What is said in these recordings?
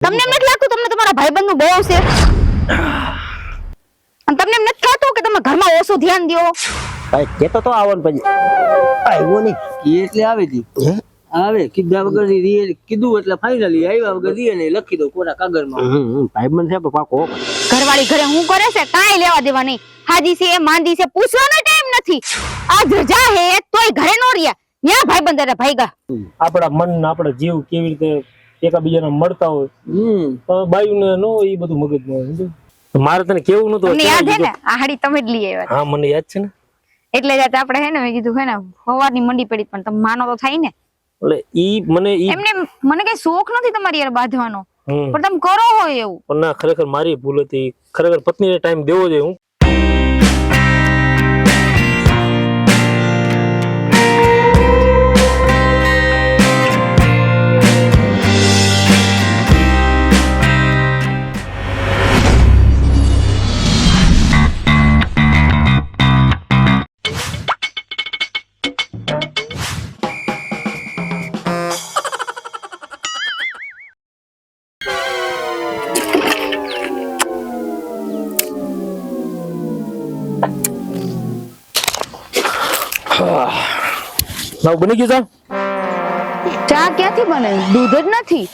તમને એમ નથી લાગતું તમને તમારા ભાઈબંધનું બહુ છે? અને તમને એમ નથી થતું કે તમે ઘરમાં ઓછું ધ્યાન દ્યો? ભાઈ કેતો તો આવન પછી આવ્યો નહીં એ એટલે આવે જી હે આવે કીધા વગર કીધું એટલે ફાઇનલી આવ્યા વગર દીએ ને લખી દો કોરા કાગળમાં. ભાઈબંધ છે પાકો ઘરવાળી ઘરે હું કરે છે કાંઈ લેવા દેવા નહીં. હાજી છે માંદી છે પૂછવાનો ટાઈમ નથી. આજ રજા હે તોય ઘરે નો રહ્યા. ન્યા ભાઈબંધ અરે ભાઈગા. આપણા મન આપણા જીવ કેવી રીતે એકાબીજાને મળતા હોય તો બાયુને નો એ બધું મગજમાં હોય. મારે તને કેવું નતું તમને યાદ હે ને આ હાડી તમે જ લઈ આવ્યા? હા મને યાદ છે ને. એટલે જ આપણે હે ને મેં કીધું હે ને સવારની મંડી પડી પણ તમે માનો તો થાય ને. એટલે ઈ મને ઈ એમને મને કઈ શોખ નથી તમારી યાર બાંધવાનો હમ. પણ તમે કરો હોય એવું. પણ ના ખરેખર મારી ભૂલ હતી. ખરેખર પત્નીને ટાઈમ દેવો જોઈએ. હું ના બની ગયું ચા ક્યાંથી બને? દૂધ જ નથી.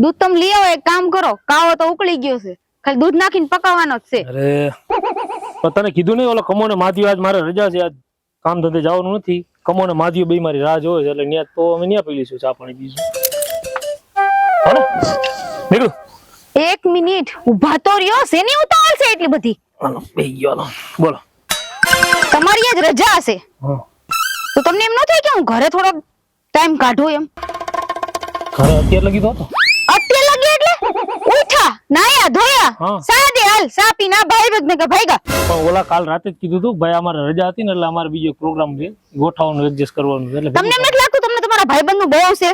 દૂધ તમે લઈ આવો. એક કામ કરો કાવો તો ઉકળી ગયો છે ખાલી દૂધ નાખીને પકાવવાનો જ છે. અરે પણ તને કીધું નહીં ઓલો કમોને માધ્યો આજ મારે રજા છે. આજ કામ ધંધે જવાનું નથી. કમોને માધ્યો બે મારી રાહ જોવે છે એટલે ન્યા તો અમે ન્યા પી લઈશું ચા પાણી પીશું. હાલો નીકળું. એક મિનિટ ઉભા તો રહ્યો. શેની ઉતાવળ છે એટલી બધી? હાલો બેહી ગયો. હાલો બોલો. તમારી આજ રજા હશે હા તો તમને એમ ન થાય કે હું ઘરે થોડો ટાઈમ કાઢું એમ? ઘરે અત્યારે લગી તો હતો. અત્યારે લાગે એટલે ઉઠા નાયા ધોયા હા. સાદે હાલ સા પીના ભાઈ બધ કે ભાઈગા. પણ ઓલા કાલ રાતે જ કીધું હતું ભાઈ અમારે રજા હતી ને એટલે અમારે બીજો પ્રોગ્રામ છે ગોઠવવાનું એડજસ્ટ કરવાનું એટલે તમને એમ નથી લાગતું તમને તમારા ભાઈબંધનું બહુ છે?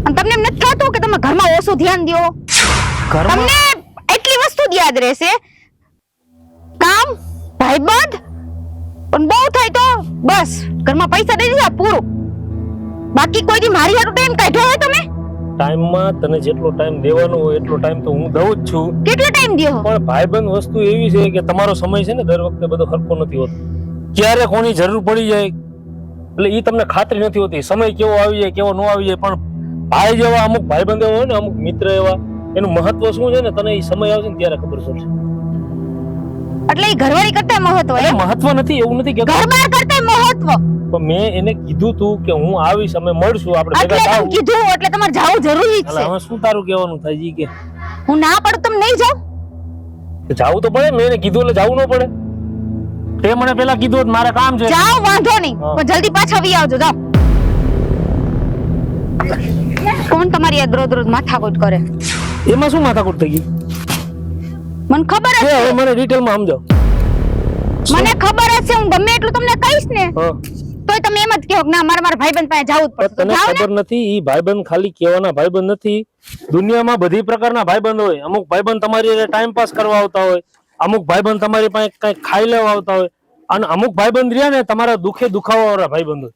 અને તમને એમ નથી થતું કે તમે ઘરમાં ઓછું ધ્યાન દ્યો? ઘરમાં તમને એટલી વસ્તુ જ યાદ રહેશે કામ ભાઈબંધ પણ બહુ થાય તો બસ ઘરમાં પૈસા દઈ દીધા પૂરું. બાકી કોઈ દી મારી હાટુ ટાઈમ કાઢ્યો હોય તમે? ટાઈમમાં તને જેટલો ટાઈમ દેવાનો હોય એટલો ટાઈમ તો હું દઉં જ છું. કેટલો ટાઈમ દ્યો? પણ ભાઈબંધ વસ્તુ એવી છે કે તમારો સમય છે ને દર વખતે બધો સરખો નથી હોતો. ક્યારે કોની જરૂર પડી જાય એટલે ઈ તમને ખાતરી નથી હોતી. સમય કેવો આવી જાય કેવો ન આવી જાય. પણ ભાઈ જેવા અમુક ભાઈબંધ એવા હોય ને અમુક મિત્ર એવા એનું મહત્વ શું છે ને તને ઈ સમય આવશે ને ત્યારે ખબર પડશે. એટલે ઈ ઘરવાળી કરતા મહત્વ એટલે એમ? મહત્વ નથી એવું નથી કે ઘરબાર કરતા મહત્વ. પણ મેં એને કીધું તું કે હું આવીશ અમે મળશું આપણે એટલે ભેગા તમે થાવ. કીધું એટલે તમારે જાવું જરૂરી જ એટલે છે. હવે શું તારું કહેવાનું થાય જી કે હું ના પડું તમે નહીં જાવ? જાવું તો પડે. મેં એને કીધું એટલે જાવું ન પડે. તે મને પેલા કીધું હતું મારે કામ છે. જાવ વાંધો નહીં હા. પણ જલ્દી પાછા વી આવજો જાવ. કોણ તમારી આ દરોદ રોજ માથાકૂટ કરે? એમાં શું માથાકૂટ થઈ ગઈ મને ખબર જ છે? હવે છે. મને ડિટેલમાં સમજાવ. મને ખબર જ છે. હું ગમે એટલું તમને કહીશ ને હા તોય તમે એમ જ કહો કે ના મારા ભાઈબંધ પાસે જાવું જ પડશે. તો તને જાઓ ને. ખબર નથી ઈ ભાઈબંધ ખાલી કેવાના ભાઈબંધ નથી. દુનિયામાં બધી પ્રકારના ભાઈબંધ હોય. અમુક ભાઈબંધ તમારી ટાઈમ પાસ કરવા આવતા હોય. અમુક ભાઈબંધ તમારી પાસે કઈ ખાઈ લેવા આવતા હોય. અને અમુક ભાઈબંધ રહ્યા ને તમારા દુખે દુખાવા વાળા ભાઈબંધ હોય.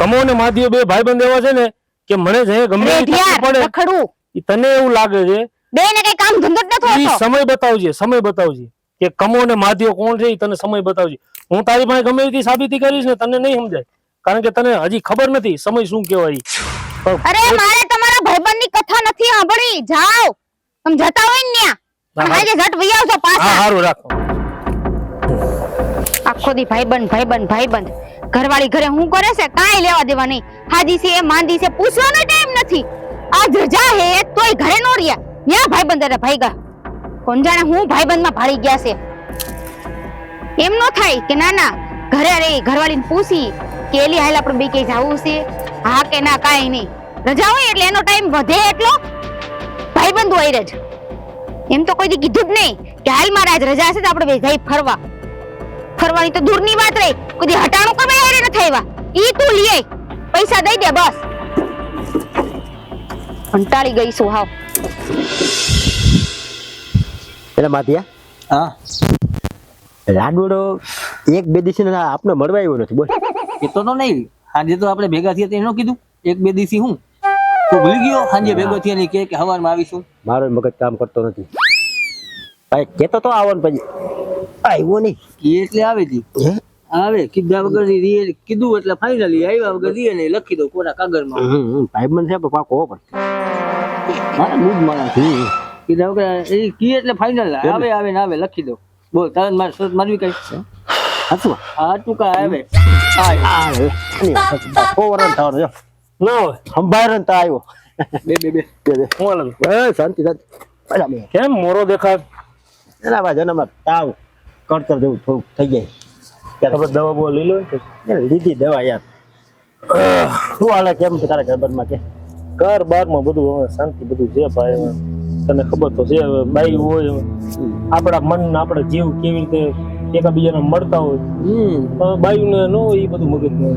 કમો ને માધ્યો બે ભાઈબંધ એવા છે ને કે મને જે ગમે એટલી તકલીફ રેઢિયાર, પડે રખડવું. ઈ તને એવું લાગે છે બે ને કઈ કામ ધંધો જ નથી ઈ હોતો. સમય બતાવજે. સમય બતાવજે કે કમો ને માધ્યો કોણ છે ઈ તને સમય બતાવજે. હું તારી પાસે ગમે એટલી સાબિતી કરીશ ને તને નહીં સમજાય. કારણ કે તને હજી ખબર નથી સમય શું કહેવાય ઈ. અરે મારે તમારા ભાઈબંધની કથા નથી સાંભળી. જાઓ તમે જતા હોય ને ન્યા. હા, આજે ઝટ વઈ આવજો હા પાછા. સારું રાખો. આખો દી ભાઈબંધ ભાઈબંધ ભાઈબંધ. ઘરવાળી ઘરે હું કરે છે કાંઈ લેવા દેવા નહીં. હાજી છે માંદી છે પૂછવાનો ટાઈમ નથી. આજ રજા હે તોય ઘરે નો રહ્યા. ન્યા ભાઈબંધ અરે ભાઈગા. કોણ જાણે હું ભાઈબંધમાં ભાળી ગયા છે. એમ નો થાય કે ના ના ઘરે રે ઘરવાળીને પૂછી કે એલી હાલ આપણે બે કે જાવું છે હા કે ના કાંઈ નહીં. રજા હોય એટલે એનો ટાઈમ વધે એટલો ભાઈબંધ હોય જ. એમ તો કોઈ દી કીધું જ નહીં કે હાલ મારે આજ રજા છે તો આપણે બે જઈ ફરવા. ફરવાની તો દૂરની વાત રહી. કોઈ હટાણું કરવા યારે ન થાયવા. ઈ તું લઈ આય પૈસા દઈ દે બસ. કંટાળી ગઈ છું હાવ. એટલે માધ્યા હા લાડુડો એક બે દિવસ આપણે મળવા આવ્યો નથી બોલ. એ તો નહીં આજે તો આપણે ભેગા થયા એનો કીધું એક બે દિવસી હું તું ભૂલી ગયો સાંજે ભેગો થઈને કે હવારમાં આવીશું? મારો મગજ કામ કરતો નથી. ભાઈ કેતો તો આવવાનું પછી આવ્યો નહીં. કે એટલે આવે તી હે? આવે કીધા વગર કીધું એટલે ફાઇનલી આવ્યા વગર દીએ ને લખી દો કોરા કાગળમાં. ભાઈબંધ છે પણ પાકો હો પણ. મારા મૂડ મારા કીધા વગર એ કી એટલે ફાઇનલ આવે ને આવે લખી દો. બોલ તારે મારે શરત મારવી કઈ? હતું હા તું કા આવે ઓવરન થવાનો જો ના હોય સંભાળ ને તો આવ્યો. બે બે બે હું હાલે છે? શાંતિ શાંતિ. પેલા બે કેમ મોરો દેખાય? એના બાજુ જન્મ તાવ કળતર જેવું થોડુંક થઈ જાય. આપણે દવા બવા લઈ લો કે? ત્યારે લીધી દવા યાર. શું હાલે કેમ છે તારા ઘરમાં કે? ઘર બારમાં બધું હવે શાંતિ બધું છે ભાઈ. હવે તને ખબર તો છે હવે બાઈ હોય હવે આપણા મન ને આપણા જીવ કેવી રીતે એકબીજાને મળતા હોય હવે બાયુને ન હોય એ બધું મગજમાં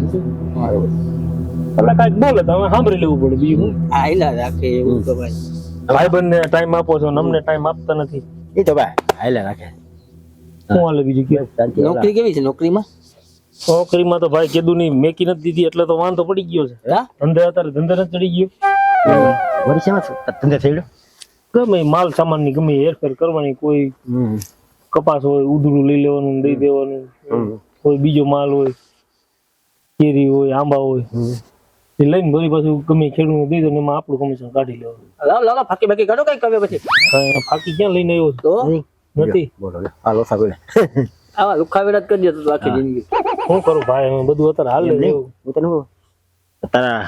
હોય. એટલે કાંઈક બોલે તો હવે સાંભળી લેવું પડે. બીજું શું? આયલા રાખે એવું તો ભાઈ. ભાઈબંધને ટાઈમ આપો છો ને અમને ટાઈમ આપતા નથી. એ તો ભાઈ હાલ્યા રાખે. શું હાલે બીજું કે? શાંતિ નોકરી કેવી છે નોકરીમાં? નોકરીમાં તો ભાઈ કીધું નહીં મેકી નથી દીધી એટલે તો વાંધો પડી ગયો છે. હા ધંધે અત્યારે ધંધે નથી ચડી ગયો. વર્ષમાં ધંધે થઈ ગયો. ગમે એ માલ સામાનની ગમે એ હેરફેર કરવાની. કોઈ કપાસ હોય ઉધડું લઈ લેવાનું દઈ દેવાનું, કોઈ બીજો માલ હોય કેરી હોય આંબા હોય એ લઈને ભરી પાછું ગમે ખેડૂતને દઈ દે ને એમાં આપણું કમિશન કાઢી લેવાનું. લાવ ફાકી બાકી કાઢો કઈ કવે પછી. ફાકી ક્યાં લઈને આવ્યો તો નથી? બોલો હાલો સાગુલે. આવા લુખા વેડા જ કરી દેતો આખી જિંદગી. શું કરું ભાઈ હવે બધું અત્યારે હાલે એવું. હું તને તારા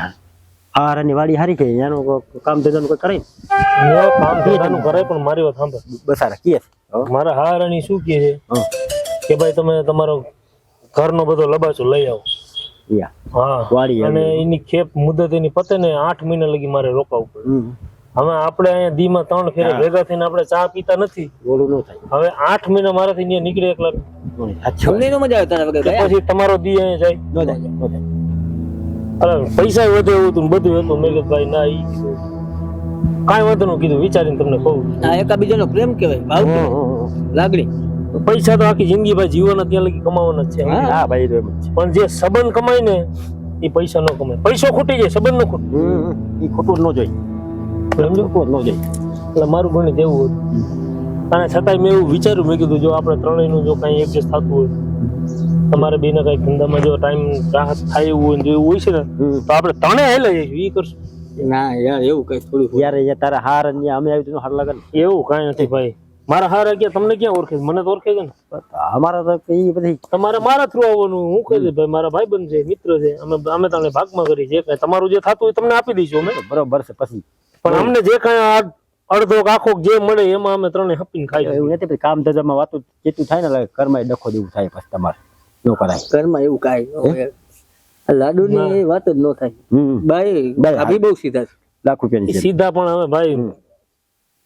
હારાની વાડી હારી કે એનું કામ ધંધાનું કોઈ કરે કામ ધંધાનું કરે પણ મારી વાત સાંભળ. બસારા કે મારા હારાની શું કહે છે કે ભાઈ તમે તમારો ઘરનો બધો લબાચો લઈ આવો. હા વાડી અને એની ખેપ મુદત એની પતે ને 8 મહિના લગી મારે રોકાવું પડે. હવે આપણે અહીંયા દીમાં 3 ફેરે ભેગા થઈને આપણે ચા પીતા નથી. બોલું ન થાય. હવે 8 મહિના મારાથી અહીંયા નીકળે એકલા અમને નો મજા આવે તારા વગર ગયા. પછી તમારો દી અહીંયા જાય. ન જાય ન જાય. અરે પૈસા વધે એવું હતું બધું હતું. મેં કીધું ભાઈ ના ઈ કીધું કાંઈ વાંધો નું કીધું વિચારીને તમને કહું. આ એકાબીજાનો પ્રેમ કહેવાય ભાવ કહેવાય, લાગણી. પૈસા તો આખી જિંદગી ભાઈ જીવવાના ત્યાં લગી કમાવાના જ છે. હા ભાઈ તો એમ જ છે. પણ જે સંબંધ કમાય ને એ પૈસા ન કમાય. પૈસો ખૂટી જાય સંબંધ ન ખૂટે. એ ખોટું ન જોઈ. સમજો? ખોટું ન જોઈ. એટલે મારું ગણિત એવું હતું. અને છતાંય મેં એવું વિચાર્યું મેં કીધું જો આપણે ત્રણેયનું જો કાંઈ એડજસ્ટ થતું હોય તમારે બેને કઈ ધંધામાં જો ટાઈમ રાહત થાય એવું હોય ને જો એવું હોય છે ને તો આપણે ત્રણે હેલા જઈશું એ કરશું. ના યાર એવું કઈ થોડું યાર અહીંયા તારા હાર ને અમે આવી તો હાર લાગે ને. એવું કાંઈ નથી ભાઈ. મારા હારા ક્યાં તમને ક્યાં ઓળખે છે? મને તો ઓળખે છે ને. અમારા તો એ બધી તમારે મારા થ્રુ આવવાનું. હું કહી દે ભાઈ મારા ભાઈબંધ છે મિત્ર છે અમે તમને ભાગમાં કરી જે કાંઈ તમારું જે થતું હોય તમને આપી દઈશું અમે. બરોબર છે. પછી પણ અમને જે કાંઈ અડધો આખો જે મળે એમાં અમે ત્રણે હપીને ખાઈ એવું નથી પછી કામ ધંધામાં વાતું જેટલું થાય ને એટલે ઘરમાં ડખો જેવું થાય પછી તમારે ન કરાય. ઘરમાં એવું કાંઈ લાડુ ની વાત જ ન થાય. બાઈ ભાભી બહુ સીધા છે. લાખ રૂપિયાની છે. સીધા પણ હવે ભાઈ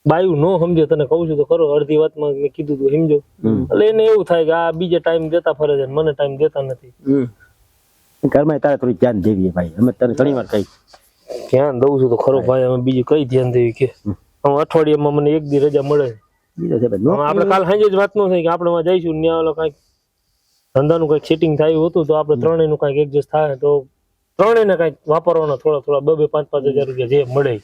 બાયું નો સમજે તને કહું છું તો ખરો. અડધી વાતમાં મેં કીધું તું સમજો એટલે એને એવું થાય કે આ બીજે ટાઈમ દેતા ફરે છે મને ટાઈમ દેતા નથી. ઘરમાં તારે થોડી ધ્યાન દેવી ભાઈ. અમે તને ઘણી વાર કહી ધ્યાન દઉં છું તો ખરો ભાઈ. અમે બીજું કઈ ધ્યાન દેવી કે અઠવાડિયામાં મને એક દી રજા મળે. આપણે કાલ સાંજે જ વાત ન થઈ કે આપણે જઈશું ત્યાં ઓલો કઈક ધંધાનું કઈક સેટિંગ થયું હતું તો આપણે ત્રણેયનું કઈક એડજસ્ટ થાય તો ત્રણેયને કઈક વાપરવાના થોડા થોડા 2-5 હજાર રૂપિયા જે મળે.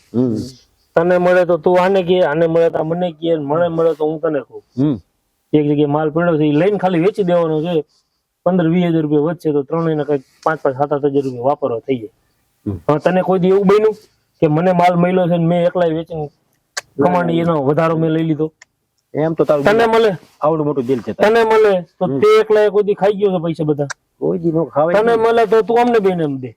તને મળે તો તું આને કે, આને મળે તો મને કે, મને મળે તો હું તને કહું. એક જગ્યાએ માલ પડ્યો છે એ લઈને ખાલી વેચી દેવાનો છે. 15-20 હજાર રૂપિયા વધશે તો ત્રણેયને કઈક 5-7 હજાર રૂપિયા વાપરવા થઈ જાય. હવે તને કોઈ દી એવું બન્યું કે મને માલ મળ્યો છે ને મેં એકલા વેચીને કમાણી એનો વધારો મેં લઈ લીધો? એમ તો તારું તને મળે આવડું મોટું દિલ છે. તને મળે તો તે એકલા કોઈ દી ખાઈ ગયો છે પૈસા બધા? કોઈ દી નો ખાવાય. તને મળે તો તું અમને બેને એમ દે,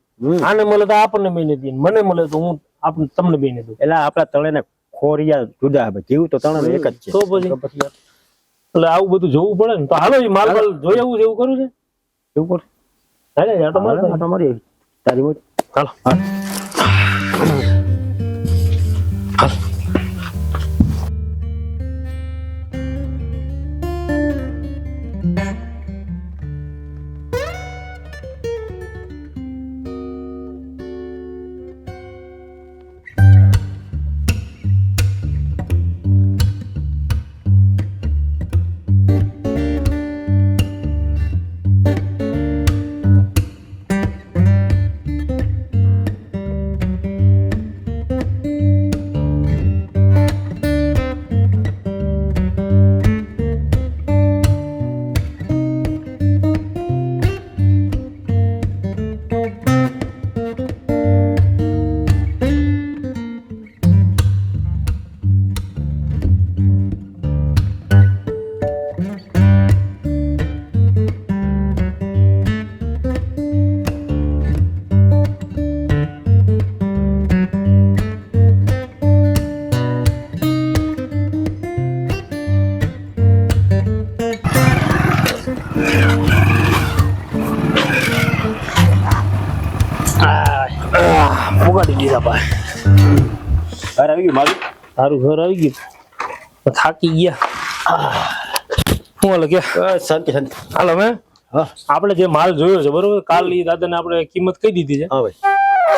આને મળે તો આપણને બેને દે, મને મળે તો હું આપણે તમને બેને દઉં. એટલે આપડા ત્રણેયને ખોરિયા જુદા જીવ તો ત્રણે એક જ છે. તો પછી એટલે આવું બધું જોવું પડે ને. તો હાલો એ માલ જોઈ આવું છે એવું કરું છે એવું કર. હાલે આટો માર આટો મારી તારી મોજ. હાલો મારું તારું ઘર આવી ગયું થાકી ગયા હું હાલે કે શાંતિ શાંતિ. હાલ હવે હા આપણે જે માલ જોયો છે બરોબર કાલ ઈ દાદાને આપણે કિંમત કહી દીધી છે હા ભાઈ.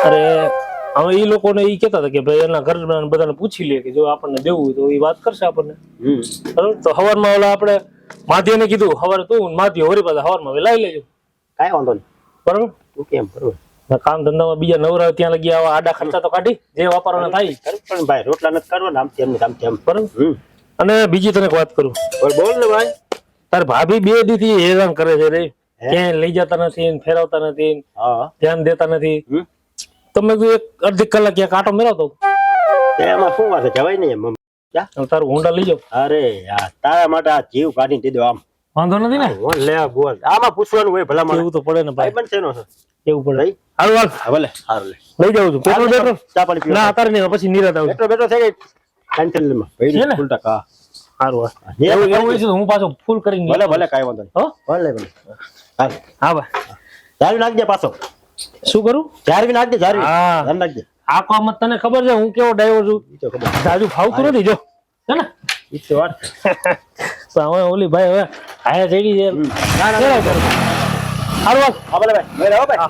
અરે હવે ઈ લોકોને ઈ કહેતા હતા કે ભાઈ એના ઘર બધાને પૂછી લે કે જો આપણને દેવું હોય તો ઈ વાત કરશે આપણને બરોબર. તો હવારમાં ઓલા આપણે માધ્યને કીધું હવારે તું માધ્ય હોરી પાસે હવારમાં વેલાઈ લેજો કાંઈ વાંધો નહીં. બરોબર. તું કેમ બરોબર. કામ ધંધામાં બીજા નવરા ત્યાં લગી આવા આડા ખર્ચા તો કાઢી જે વાપરવાના થાય પણ ભાઈ રોટલા નથી કરવાના આમ તેમ ને આમ તેમ. બરોબર. અને બીજી તને એક વાત કરું બોલ ને ભાઈ. તાર ભાભી 2 દીથી હેરાન કરે છે રે ક્યાંય લઈ જતા નથી ને ફેરવતા નથી ને હા ધ્યાન દેતા નથી તમે એક અડધી કલાક ક્યાંક આટો મેળવતો એમાં શું વાત છે જવાય નહીં એમ. અને તારું હોન્ડા લઈ જાઓ અરે યાર તારા માટે આ જીવ કાઢીને દીધો આમ. વાંધો નથી ને લે બોલ આમાં પૂછવાનું હોય ભલા મને. એવું તો પડે ને ભાઈ ભાઈ બનશે નો છે એવું પડે ભાઈ. હાલ હાલ હા ભલે હારું લે. લઈ જાઉં છું પેટ્રોલ બેટ્રોલ ચા પાણી પીવા. ના અત્યારે નહીં પછી નિરાત આવું બેટો બેટો થઈ ગઈ ટેન્શન લેમાં છે ને? ભાઈ ફૂલ ટકા. સારું હા એવું એવું છે તો હું પાછો ફૂલ કરીને ભલે ભલે કાંઈ વાંધો નહીં. હો ભલે ભલે હાલ હા ભાઈ જારવી નાખજે પાછો. શું કરું જારવી નાખજે જારવી. હા. ધ્યાન નાખજે. આ કામમાં તને ખબર છે હું કેવો ડ્રાઈવર છું ઈ તો ખબર. જાજુ ફાવતું નથી જો હે ને ઈ તો વાત. તો હવે ઓલી ભાઈ હવે હાયા ચડી છે ના ના ના. સારું હાલ હા ભલે ભાઈ ભલે હો ભાઈ.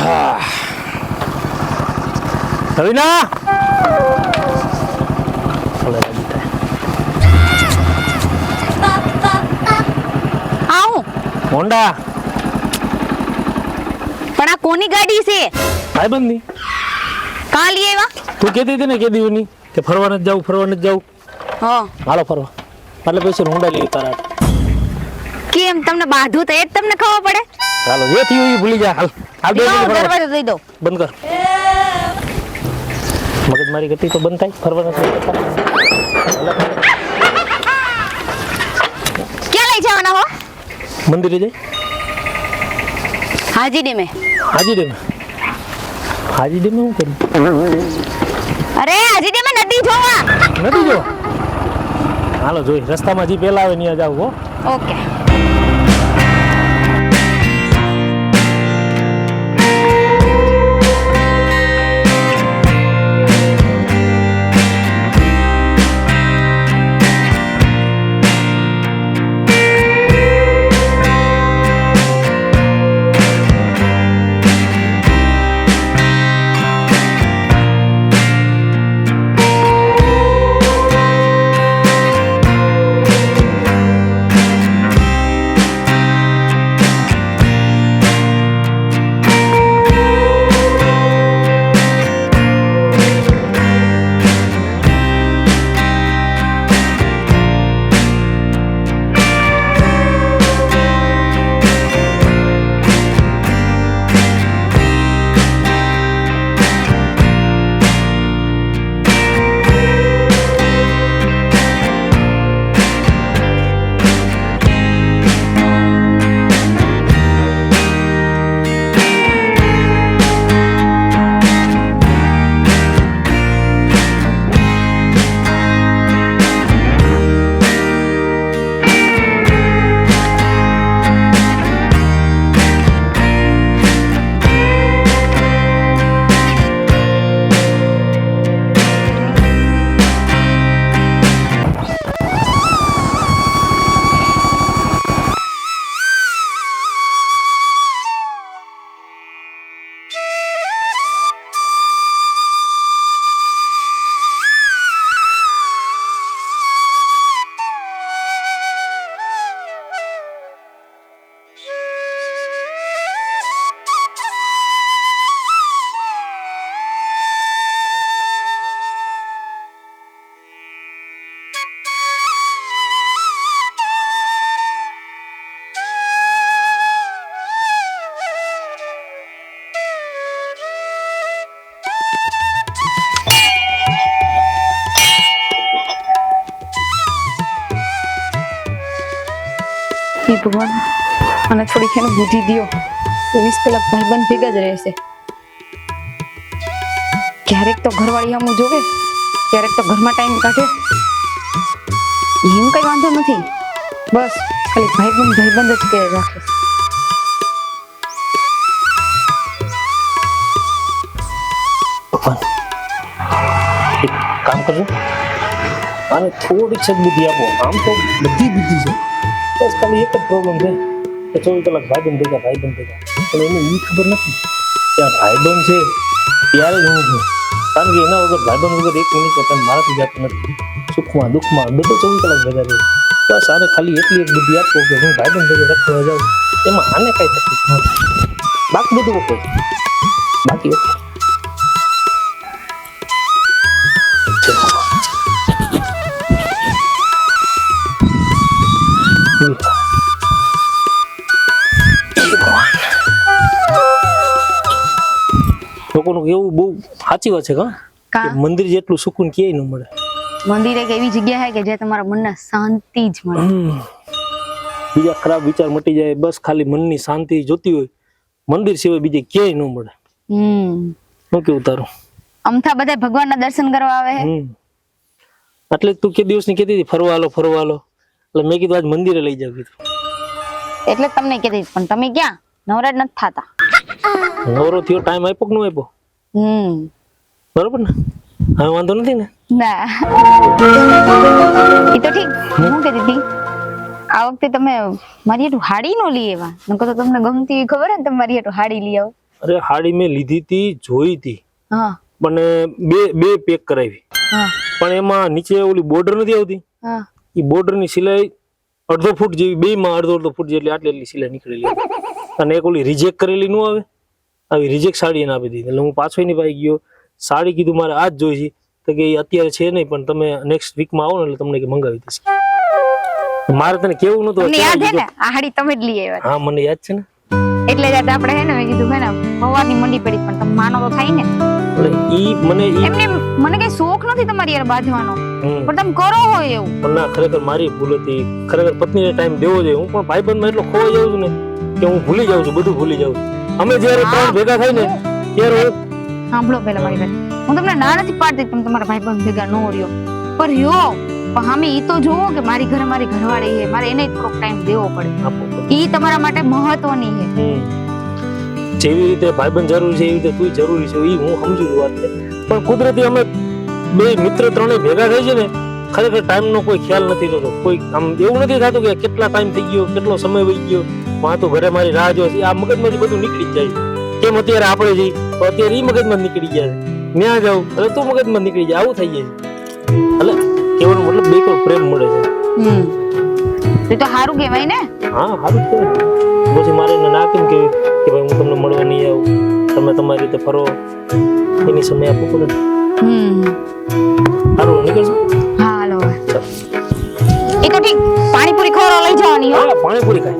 હા. રવિના આવું હોન્ડા પણ આ કોની ગાડી છે ભાઈબંધની કાં લઈ આવ્યા તું કહેતી હતી ને કે દીવની કે ફરવા નથી જવું હા હાલો ફરવા એટલે પછી હોન્ડા લઈ તારા કેમ તમને બાંધું તો એ જ તમને ખબર પડે ચાલો જે થયું એ ભૂલી જા હાલ હાલ બે લાવો, મિનિટ ફરવા. દરવાજો દઈ દો બંધ કર મગજમારી કરતી તો બંધ થાય ફરવા નથી જતા. ક્યાં લઈ જવાના હો મંદિરે જઈ હાજી ડેમે હાજી ડેમ શું કરું અરે હાજી ડેમે નદી જોવા નથી જો હાલો જોઈ રસ્તામાં જે પેલા આવે ત્યાં જાવ હો ઓકે હે ભગવાન અને થોડીક એને બુદ્ધિ દ્યો 24 કલાક ભાઈબંધ ભેગા જ રહેશે ક્યારેક તો ઘરવાળી આમ જોવે ક્યારેક તો ઘરમાં ટાઈમ કાઢે એમ કઈ વાંધો નથી બસ ખાલી ભાઈબંધ જ કે રાખે ભગવાન એક કામ કરજો, આને થોડીક સદબુદ્ધિ આપો. આમ તો બધી બુદ્ધિ છે, બસ ખાલી એક જ પ્રોબ્લેમ છે કે 24 કલાક ભાઈબંધ ભેગા પણ એને એ ખબર નથી કે આ ભાઈબંધ છે ત્યારે જ હું છું. કારણ કે એના વગર ભાઈબંધ વગર એક મિનિટ પણ મારાથી જતું નથી. સુખમાં દુઃખમાં બધે 24 કલાક ભેગા રહે. બસ આને ખાલી એટલી એક બુદ્ધિ આપો કે હું ભાઈબંધ ભેગો રખડવા જાઉં, એમાં આને કઈ તકલીફ ન થાય. બાકી બધું ઓકે, બાકી ઓકે. લોકોનું એવું બહુ સાચી વાત છે કે મંદિર જેટલું સુકૂન ક્યાંય ન મળે. મંદિર એક એવી જગ્યા છે કે જે તમારા મનને શાંતિ જ મળે. બીજા ખરાબ વિચાર મટી જાય, બસ ખાલી મનની શાંતિ જોતી હોય, મંદિર સિવાય બીજે ક્યાંય ન મળે. શું કેવું તારું? અમથા બધા ભગવાનના દર્શન કરવા આવે છે. એટલે તું કે દિવસની કહેતી હતી ફરવા હાલો, એટલે મેં કીધું આજ મંદિરે લઈ જાવ કીધું. એટલે તમને કહેતી પણ તમે ક્યાં નવરા જ નથી થતા. નવરો થયો, ટાઈમ આપ્યો કે ન આપ્યો? બરોબર ને? હવે વાંધો નથી ને? ના એ તો ઠીક. હું કહેતી હતી આ વખતે તમે મારી હાટુ હાડી નો લઈ આવ્યા. નકર તો તમને ગમતી હોય ખબર ને, તમે મારી હાટુ હાડી લઈ આવો. અરે હાડી મેં લીધી હતી, જોઈ હતી, હા પણ બે પેક કરાવી. હા પણ એમાં નીચે ઓલી બોર્ડર નથી આવતી, હા એ બોર્ડર ની સિલાઈ અડધો ફૂટ જેવી, બે માં અડધો ફૂટ જેટલી આટલી સિલાઈ નીકળેલી. અને એક ઓલી રિજેક્ટ કરેલી નું આવે, આવી રિજેક્ટ સાડી એને આપી દીધી. એટલે હું પાછો એની પાસે ગયો, સાડી કીધું મારે આજ જોઈ છે. તો કે અત્યારે છે નહીં, પણ તમે નેક્સ્ટ વીકમાં આવો ને એટલે તમને કે મંગાવી દઈશ. મારે તને કેવું નતું, તમને યાદ છે ને આ હાડી તમે જ લઈ આવ્યા. હા મને યાદ છે ને. એટલે જ આપણે હે ને મેં કીધું હે ને સવારની મંડી પડી, પણ તમે માનો તો થાય ને. એટલે ઈ મને એમને મને કઈ શોખ નથી તમારી યાર બાંધવાનો, પણ તમે કરો હોય એવું. પણ ના, ખરેખર મારી ભૂલ હતી. ખરેખર પત્નીને ટાઈમ દેવો જોઈએ. હું પણ ભાઈબંધમાં એટલો ખોવાઈ જાઉં છું ને કે હું ભૂલી જાઉં છું, બધું ભૂલી જાઉં છું. અમે જયારે ત્રણ ભેગા થાય ને ત્યારે સાંભળો પેલા મારી વાત. હું તમને ના નથી પાડતી તમે તમારા ભાઈબંધ ભેગા ન રહ્યો, પણ રહ્યો. પણ અમે ઈ તો જોવો કે મારી ઘરે મારી ઘરવાળી છે, મારે એને થોડોક ટાઈમ દેવો પડે. ઈ તમારા માટે મહત્વની છે. જેવી રીતે ભાઈબંધ જરૂરી છે એવી રીતે તું જરૂરી છે, ઈ હું સમજુ છું વાત. પણ કુદરતી અમે બે મિત્ર ત્રણેય ભેગા થઈ છે ને, ખરેખર ટાઈમ નો કોઈ ખ્યાલ નથી થતો. કોઈ આમ એવું નથી થતું કે કેટલા ટાઈમ થઈ ગયો, કેટલો સમય વહી ગયો, આ તો ઘરે મારી રાહ જો. આ મગજમાંથી બધું નીકળી જાય. કેમ અત્યારે આપણે જઈ તો અત્યારે ઈ મગજમાં નીકળી જાય, ત્યાં જાવ એટલે તું મગજમાં નીકળી જાય, આવું થઈ જાય. એટલે કેવાનો મતલબ બે કોઈ પ્રેમ મળે છે. એ તો સારું કહેવાય ને. હા સારું કહેવાય. પછી મારે એને ના કેમ કે ભાઈ હું તમને મળવા નહીં આવું, તમે તમારી રીતે ફરો, એની સમય આપવો પડે. સારું નીકળશું. હા હાલો. એ તો ઠીક, પાણીપુરી ખવડાવવા લઈ જવાની હો. પાણીપુરી ખાય.